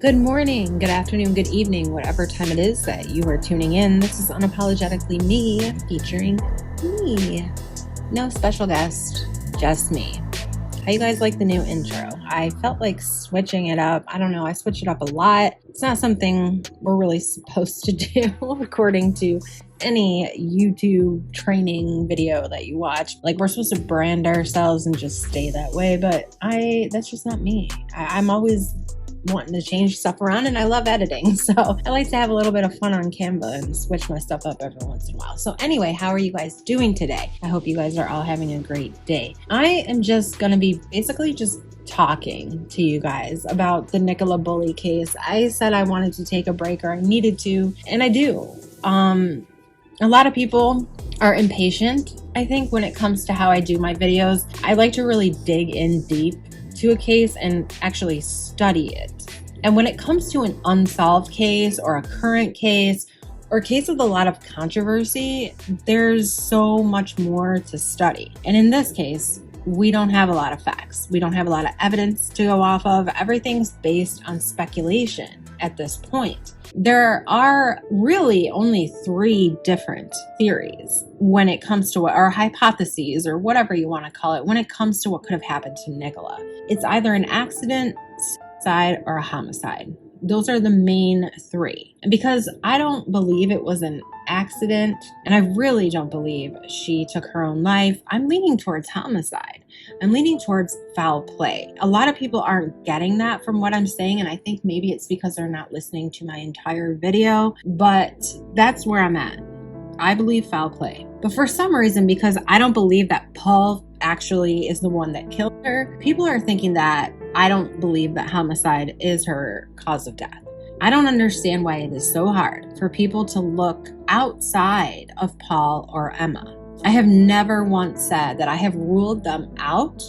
Good morning, good afternoon, good evening, whatever time it is that you are tuning in. This is Unapologetically Me, featuring me. No special guest, just me. How you guys like the new intro? I felt like switching it up. I don't know, I switch it up a lot. It's not something we're really supposed to do according to any YouTube training video that you watch. Like, we're supposed to brand ourselves and just stay that way, but that's just not me. I'm always wanting to change stuff around, and I love editing, so I like to have a little bit of fun on Canva and switch my stuff up every once in a while. So anyway, how are you guys doing today? I hope you guys are all having a great day. I am just gonna be basically just talking to you guys about the Nicola Bulley case. I said I wanted to take a break, or I needed to, and I do. A lot of people are impatient, I think, when it comes to how I do my videos. I like to really dig in deep to a case and actually study it. And when it comes to an unsolved case or a current case or a case with a lot of controversy, there's so much more to study. And in this case, we don't have a lot of facts. We don't have a lot of evidence to go off of. Everything's based on speculation at this point. There are really only 3 different theories when it comes to or hypotheses, or whatever you want to call it, when it comes to what could have happened to Nicola. It's either an accident, suicide, or a homicide. Those are the main 3. And because I don't believe it was an accident, and I really don't believe she took her own life, I'm leaning towards homicide. I'm leaning towards foul play. A lot of people aren't getting that from what I'm saying, and I think maybe it's because they're not listening to my entire video, but that's where I'm at. I believe foul play. But for some reason, because I don't believe that Paul actually is the one that killed her, people are thinking that I don't believe that homicide is her cause of death. I don't understand why it is so hard for people to look outside of Paul or Emma. I have never once said that I have ruled them out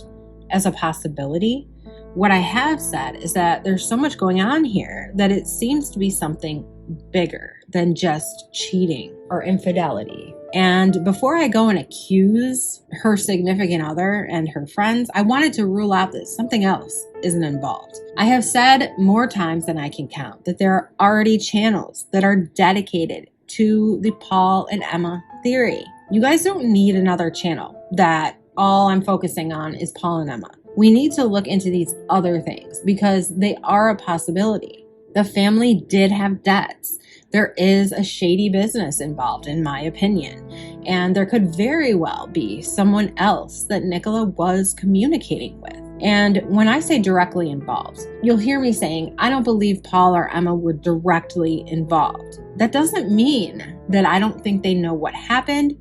as a possibility. What I have said is that there's so much going on here that it seems to be something bigger than just cheating or infidelity. And before I go and accuse her significant other and her friends, I wanted to rule out that something else isn't involved. I have said more times than I can count that there are already channels that are dedicated to the Paul and Emma theory. You guys don't need another channel that all I'm focusing on is Paul and Emma. We need to look into these other things because they are a possibility. The family did have debts. There is a shady business involved, in my opinion, and there could very well be someone else that Nicola was communicating with. And when I say directly involved, you'll hear me saying, I don't believe Paul or Emma were directly involved. That doesn't mean that I don't think they know what happened,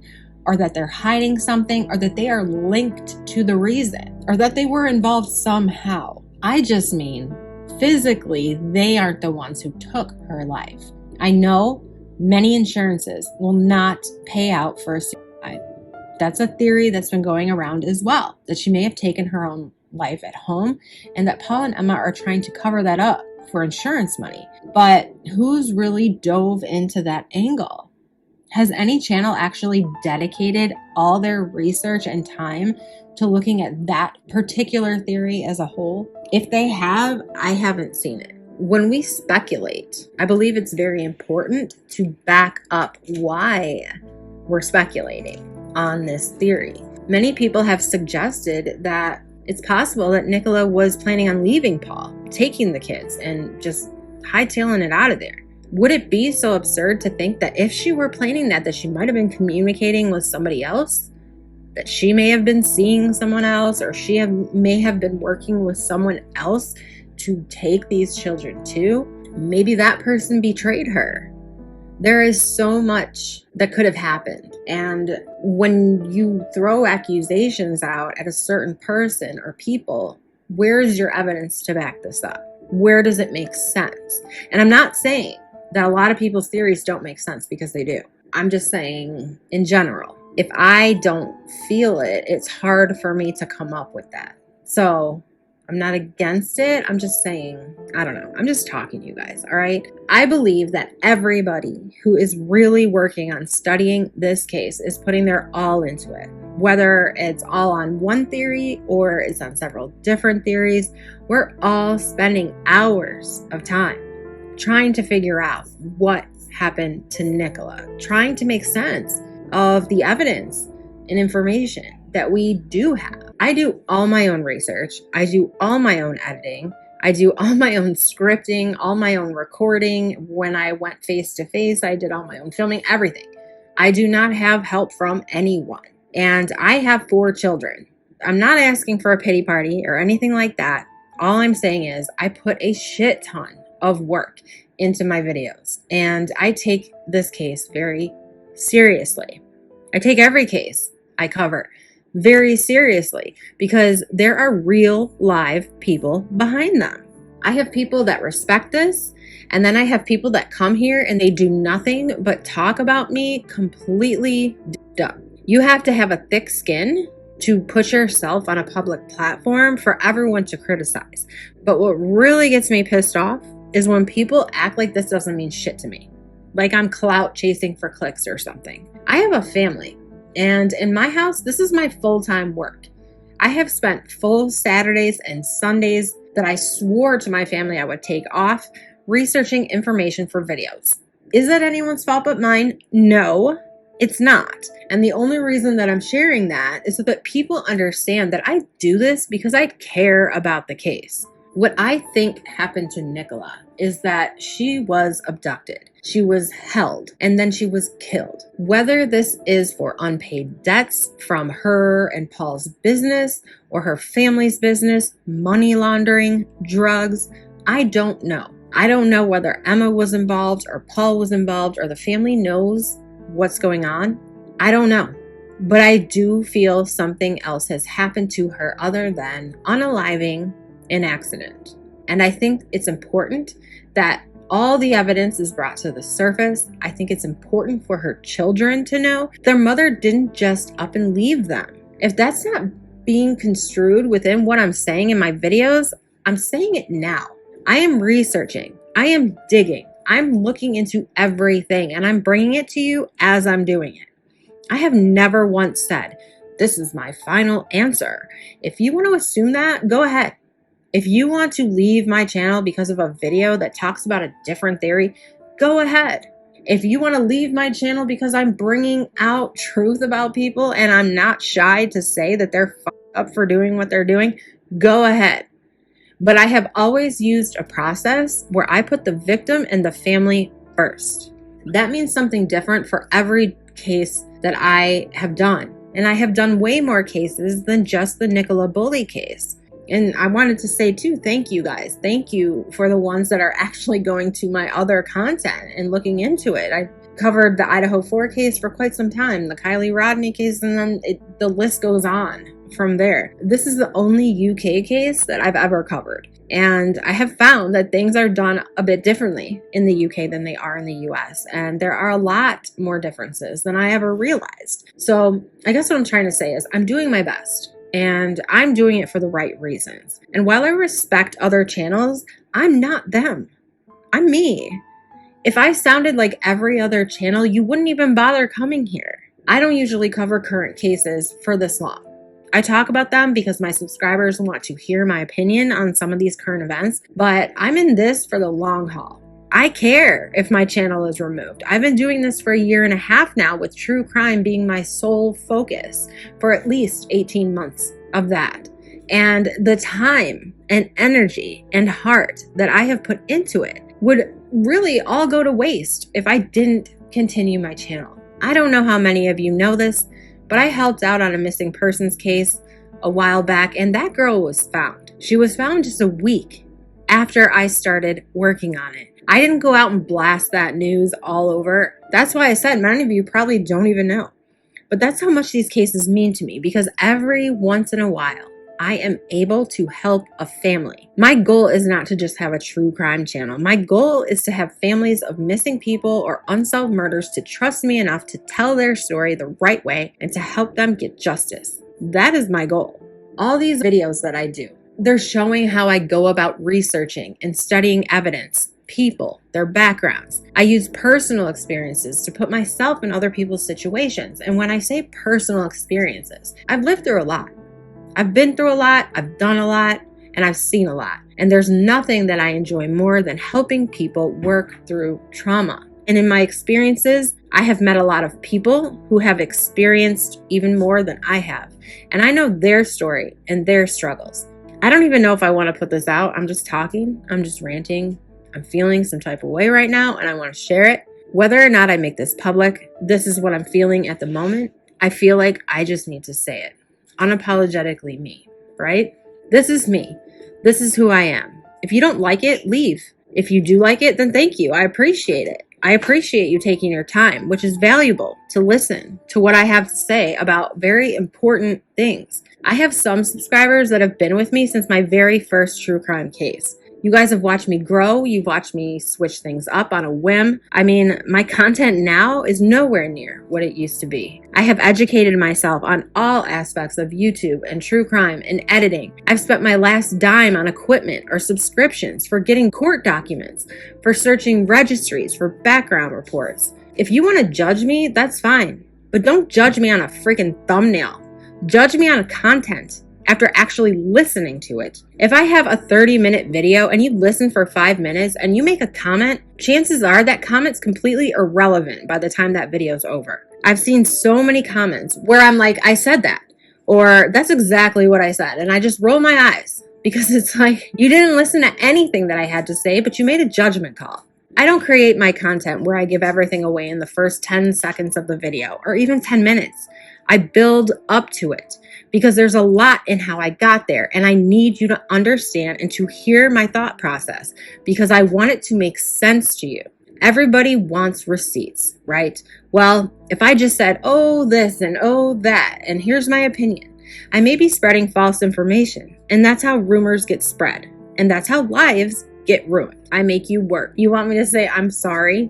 or that they're hiding something, or that they are linked to the reason, or that they were involved somehow. I just mean physically, they aren't the ones who took her life. I know many insurances will not pay out for a suicide. That's a theory that's been going around as well, that she may have taken her own life at home and that Paul and Emma are trying to cover that up for insurance money. But who's really dove into that angle? Has any channel actually dedicated all their research and time to looking at that particular theory as a whole? If they have, I haven't seen it. When we speculate, I believe it's very important to back up why we're speculating on this theory. Many people have suggested that it's possible that Nicola was planning on leaving Paul, taking the kids, and just hightailing it out of there. Would it be so absurd to think that if she were planning that she might have been communicating with somebody else? That she may have been seeing someone else, or may have been working with someone else to take these children too? Maybe that person betrayed her. There is so much that could have happened. And when you throw accusations out at a certain person or people, where is your evidence to back this up? Where does it make sense? And I'm not saying that a lot of people's theories don't make sense, because they do. I'm just saying in general, if I don't feel it, it's hard for me to come up with that. So I'm not against it. I'm just saying, I don't know. I'm just talking to you guys, all right? I believe that everybody who is really working on studying this case is putting their all into it. Whether it's all on one theory or it's on several different theories, we're all spending hours of time trying to figure out what happened to Nicola, trying to make sense of the evidence and information that we do have. I do all my own research. I do all my own editing. I do all my own scripting, all my own recording. When I went face to face, I did all my own filming, everything. I do not have help from anyone. And I have 4 children. I'm not asking for a pity party or anything like that. All I'm saying is I put a shit ton of work into my videos, and I take this case very seriously. I take every case I cover very seriously because there are real live people behind them. I have people that respect this, and then I have people that come here and they do nothing but talk about me completely up. You have to have a thick skin to put yourself on a public platform for everyone to criticize. But what really gets me pissed off is when people act like this doesn't mean shit to me. Like I'm clout chasing for clicks or something. I have a family, and in my house, this is my full-time work. I have spent full Saturdays and Sundays that I swore to my family I would take off researching information for videos. Is that anyone's fault but mine? No. It's not. And the only reason that I'm sharing that is so that people understand that I do this because I care about the case. What I think happened to Nicola is that she was abducted. She was held and then she was killed. Whether this is for unpaid debts from her and Paul's business or her family's business, money laundering, drugs, I don't know. I don't know whether Emma was involved or Paul was involved or the family knows what's going on. I don't know. But I do feel something else has happened to her other than unaliving an accident. And I think it's important that all the evidence is brought to the surface. I think it's important for her children to know their mother didn't just up and leave them. If that's not being construed within what I'm saying in my videos, I'm saying it now. I am researching. I am digging. I'm looking into everything and I'm bringing it to you as I'm doing it. I have never once said, this is my final answer. If you want to assume that, go ahead. If you want to leave my channel because of a video that talks about a different theory, go ahead. If you want to leave my channel because I'm bringing out truth about people and I'm not shy to say that they're fucked up for doing what they're doing, go ahead. But I have always used a process where I put the victim and the family first. That means something different for every case that I have done. And I have done way more cases than just the Nicola Bulley case. And I wanted to say too, thank you guys. Thank you for the ones that are actually going to my other content and looking into it. I covered the Idaho 4 case for quite some time, the Kylie Rodney case, and then the list goes on from there. This is the only UK case that I've ever covered. And I have found that things are done a bit differently in the UK than they are in the US. And there are a lot more differences than I ever realized. So I guess what I'm trying to say is I'm doing my best. And I'm doing it for the right reasons. And while I respect other channels, I'm not them. I'm me. If I sounded like every other channel, you wouldn't even bother coming here. I don't usually cover current cases for this long. I talk about them because my subscribers want to hear my opinion on some of these current events, but I'm in this for the long haul. I care if my channel is removed. I've been doing this for 1.5 years now, with true crime being my sole focus for at least 18 months of that. And the time and energy and heart that I have put into it would really all go to waste if I didn't continue my channel. I don't know how many of you know this, but I helped out on a missing persons case a while back, and that girl was found. She was found just a week after I started working on it. I didn't go out and blast that news all over. That's why I said many of you probably don't even know. But that's how much these cases mean to me, because every once in a while, I am able to help a family. My goal is not to just have a true crime channel. My goal is to have families of missing people or unsolved murders to trust me enough to tell their story the right way and to help them get justice. That is my goal. All these videos that I do, they're showing how I go about researching and studying evidence, people, their backgrounds. I use personal experiences to put myself in other people's situations. And when I say personal experiences, I've lived through a lot. I've been through a lot. I've done a lot. and I've seen a lot. And there's nothing that I enjoy more than helping people work through trauma. And in my experiences, I have met a lot of people who have experienced even more than I have. And I know their story and their struggles. I don't even know if I want to put this out. I'm just talking. I'm just ranting. I'm feeling some type of way right now, and I want to share it. Whether or not I make this public, this is what I'm feeling at the moment. I feel like I just need to say it. Unapologetically me, right? This is me. This is who I am. If you don't like it, leave. If you do like it, then thank you. I appreciate it. I appreciate you taking your time, which is valuable, to listen to what I have to say about very important things. I have some subscribers that have been with me since my very first true crime case. You guys have watched me grow. You've watched me switch things up on a whim. I mean, my content now is nowhere near what it used to be. I have educated myself on all aspects of YouTube and true crime and editing. I've spent my last dime on equipment or subscriptions for getting court documents, for searching registries, for background reports. If you want to judge me, that's fine. But don't judge me on a freaking thumbnail. Judge me on content after actually listening to it. If I have a 30-minute video and you listen for 5 minutes and you make a comment, chances are that comment's completely irrelevant by the time that video's over. I've seen so many comments where I'm like, I said that, or that's exactly what I said, and I just roll my eyes because it's like, you didn't listen to anything that I had to say, but you made a judgment call. I don't create my content where I give everything away in the first 10 seconds of the video or even 10 minutes. I build up to it because there's a lot in how I got there, and I need you to understand and to hear my thought process because I want it to make sense to you. Everybody wants receipts, right? Well, if I just said, oh, this and oh, that, and here's my opinion, I may be spreading false information, and that's how rumors get spread, and that's how lives get ruined. I make you work. You want me to say, I'm sorry?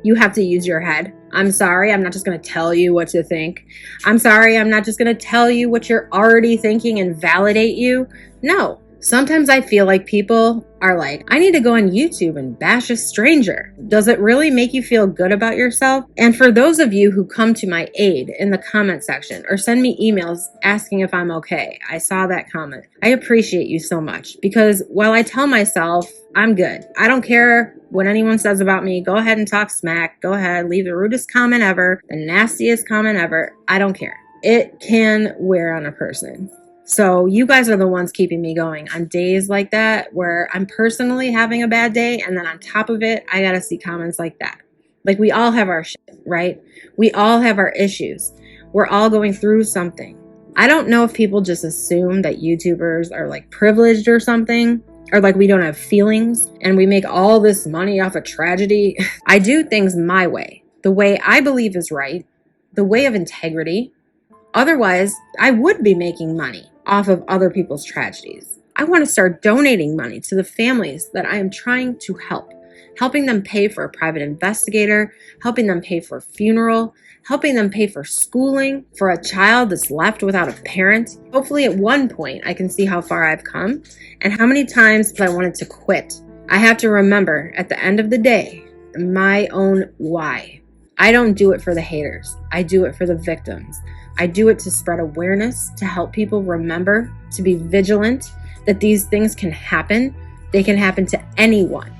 You have to use your head. I'm sorry, I'm not just going to tell you what to think. I'm sorry, I'm not just going to tell you what you're already thinking and validate you. No. Sometimes I feel like people are like, I need to go on YouTube and bash a stranger. Does it really make you feel good about yourself? And for those of you who come to my aid in the comment section or send me emails asking if I'm okay, I saw that comment. I appreciate you so much because while I tell myself I'm good, I don't care what anyone says about me. Go ahead and talk smack. Go ahead, leave the rudest comment ever, the nastiest comment ever. I don't care. It can wear on a person. So you guys are the ones keeping me going on days like that where I'm personally having a bad day, and then on top of it, I gotta see comments like that. Like, we all have our shit, right? We all have our issues. We're all going through something. I don't know if people just assume that YouTubers are like privileged or something, or like we don't have feelings and we make all this money off of tragedy. I do things my way, the way I believe is right, the way of integrity. Otherwise, I would be making money off of other people's tragedies. I want to start donating money to the families that I am trying to help, helping them pay for a private investigator, helping them pay for a funeral, helping them pay for schooling for a child that's left without a parent. Hopefully at one point I can see how far I've come and how many times I wanted to quit. I have to remember at the end of the day, my own why. I don't do it for the haters. I do it for the victims. I do it to spread awareness, to help people remember, to be vigilant that these things can happen. They can happen to anyone.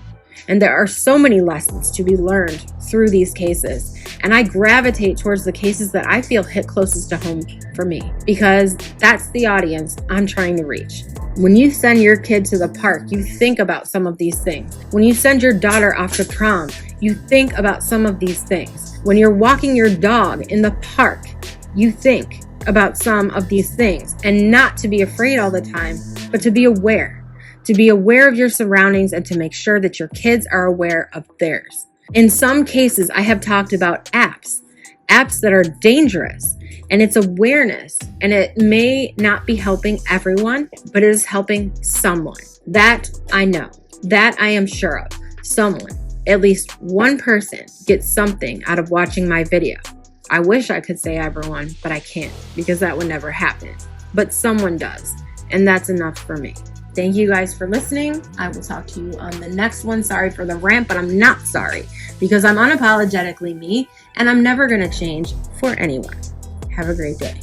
And there are so many lessons to be learned through these cases. And I gravitate towards the cases that I feel hit closest to home for me, because that's the audience I'm trying to reach. When you send your kid to the park, you think about some of these things. When you send your daughter off to prom, you think about some of these things. When you're walking your dog in the park, you think about some of these things, and not to be afraid all the time, but to be aware of your surroundings and to make sure that your kids are aware of theirs. In some cases, I have talked about apps that are dangerous, and it's awareness, and it may not be helping everyone, but it is helping someone. That I know, that I am sure of. Someone, at least one person, gets something out of watching my video. I wish I could say everyone, but I can't, because that would never happen. But someone does, and that's enough for me. Thank you guys for listening. I will talk to you on the next one. Sorry for the rant, but I'm not sorry, because I'm unapologetically me, and I'm never going to change for anyone. Have a great day.